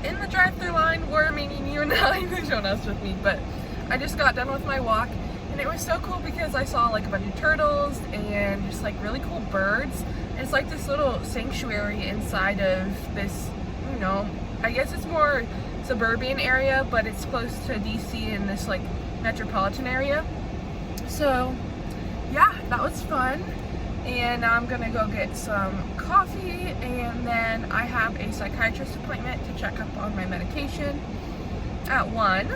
in the drive-thru line, or meaning you and I, there's no one else with me, but I just got done with my walk, and it was so cool because I saw like a bunch of turtles and just like really cool birds. And it's like this little sanctuary inside of this, you know, I guess it's more suburban area, but it's close to DC in this like metropolitan area. So yeah, that was fun. And now I'm gonna go get some coffee, and then I have a psychiatrist appointment to check up on my medication at 1.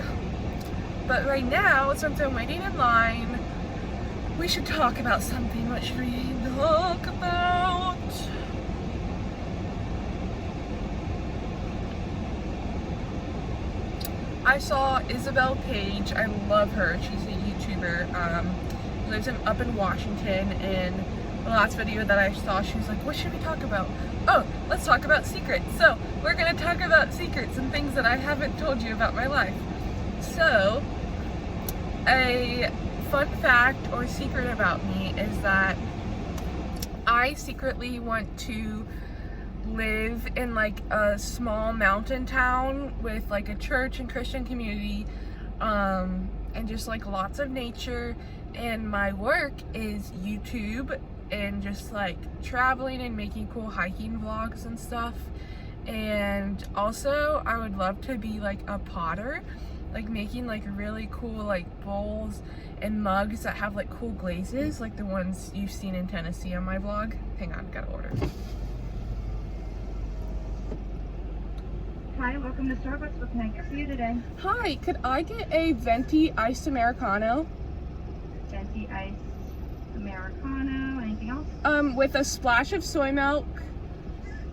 But right now, since I'm waiting in line, we should talk about something. What should we talk about? I saw Isabel Page. I love her. She's a YouTuber. Lives up in Washington, and the last video that I saw, she was like, what should we talk about? Oh, let's talk about secrets. So we're gonna talk about secrets and things that I haven't told you about my life. So a fun fact or secret about me is that I secretly want to live in like a small mountain town with like a church and Christian community, and just like lots of nature. And my work is YouTube and just like traveling and making cool hiking vlogs and stuff. And also I would love to be like a potter, like making like really cool like bowls and mugs that have like cool glazes, like the ones you've seen in Tennessee on my vlog. Hang on, gotta order. Hi, welcome to Starbucks. What can I get for you today? Hi, could I get a venti iced Americano? Venti iced Americano. Anything else? With a splash of soy milk.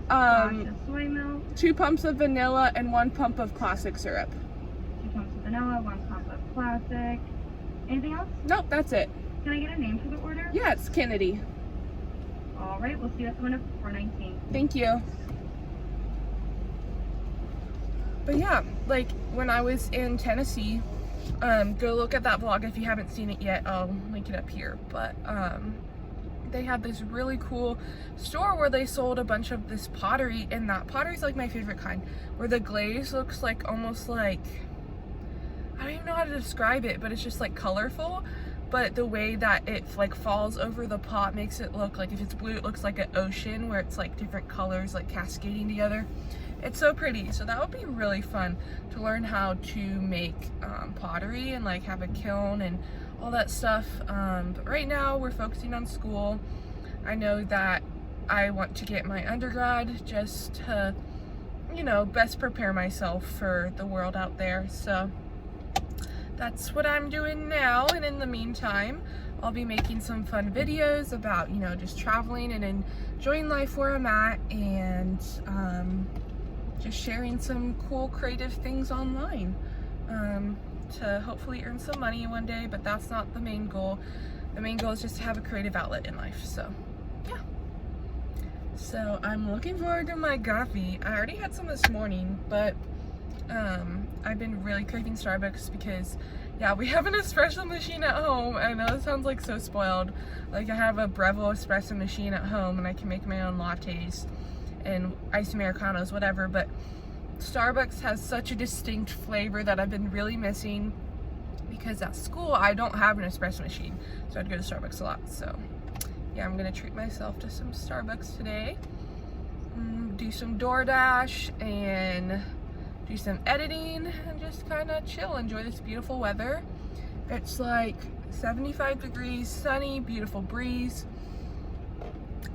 Splash of soy milk. 2 pumps of vanilla and 1 pump of classic syrup. 2 pumps of vanilla, 1 pump of classic. Anything else? Nope, that's it. Can I get a name for the order? Yeah, it's Kennedy. All right, we'll see you at the window for 419. Thank you. But yeah, like when I was in Tennessee, go look at that vlog if you haven't seen it yet. I'll link it up here. But they had this really cool store where they sold a bunch of this pottery, and that pottery is like my favorite kind, where the glaze looks like almost like, I don't even know how to describe it, but it's just like colorful. But the way that it like falls over the pot makes it look like, if it's blue, it looks like an ocean where it's like different colors like cascading together. It's so pretty. So that would be really fun to learn how to make pottery and like have a kiln and all that stuff. But right now we're focusing on school. I know that I want to get my undergrad just to, you know, best prepare myself for the world out there. So that's what I'm doing now. And in the meantime, I'll be making some fun videos about, you know, just traveling and enjoying life where I'm at, and just sharing some cool creative things online to hopefully earn some money one day. But that's not the main goal. The main goal is just to have a creative outlet in life. So yeah, so I'm looking forward to my coffee. I already had some this morning, but I've been really craving Starbucks because, yeah, we have an espresso machine at home. I know it sounds like so spoiled. Like, I have a Breville espresso machine at home, and I can make my own lattes and iced Americanos, whatever. But Starbucks has such a distinct flavor that I've been really missing, because at school I don't have an espresso machine, so I'd go to Starbucks a lot. So yeah, I'm gonna treat myself to some Starbucks today, do some DoorDash and do some editing, and just kind of chill, enjoy this beautiful weather. It's like 75 degrees, sunny, beautiful breeze.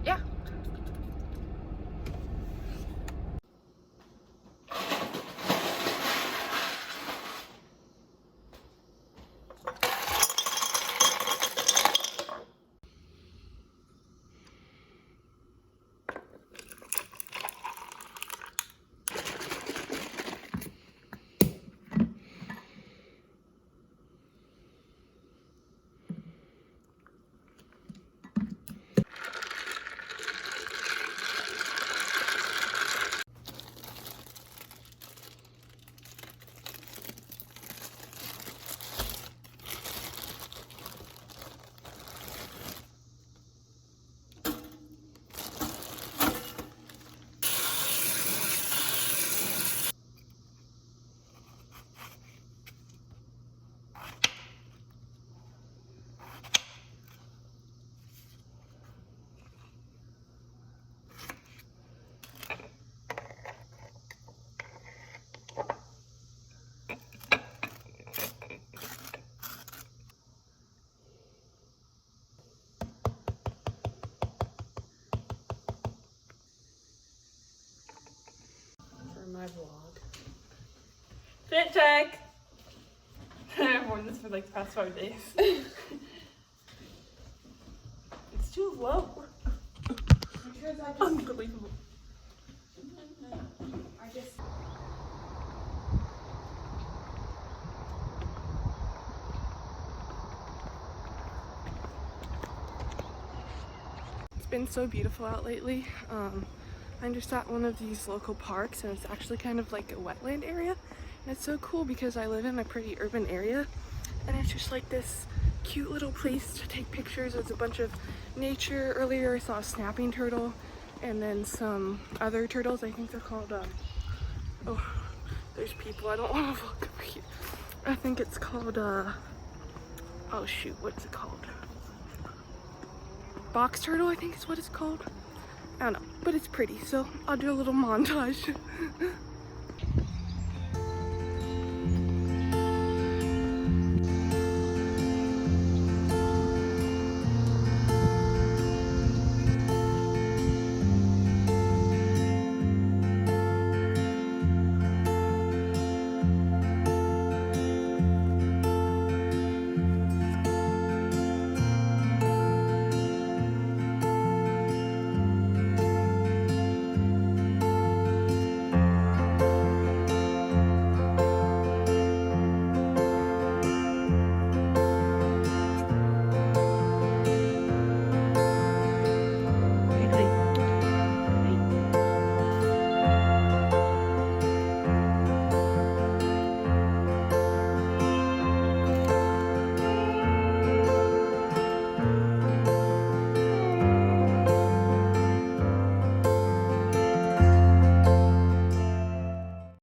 Yeah. Fit check. I've worn this for like the past 5 days. It's too low. Unbelievable. It's been so beautiful out lately. I'm just at one of these local parks, and it's actually kind of like a wetland area. And it's so cool because I live in a pretty urban area, and it's just like this cute little place to take pictures. There's a bunch of nature. Earlier I saw a snapping turtle and then some other turtles. I think they're called, oh, there's people. I don't want to look over here. I think it's called, oh shoot, what's it called? Box turtle, I think is what it's called. I don't know, but it's pretty, so I'll do a little montage.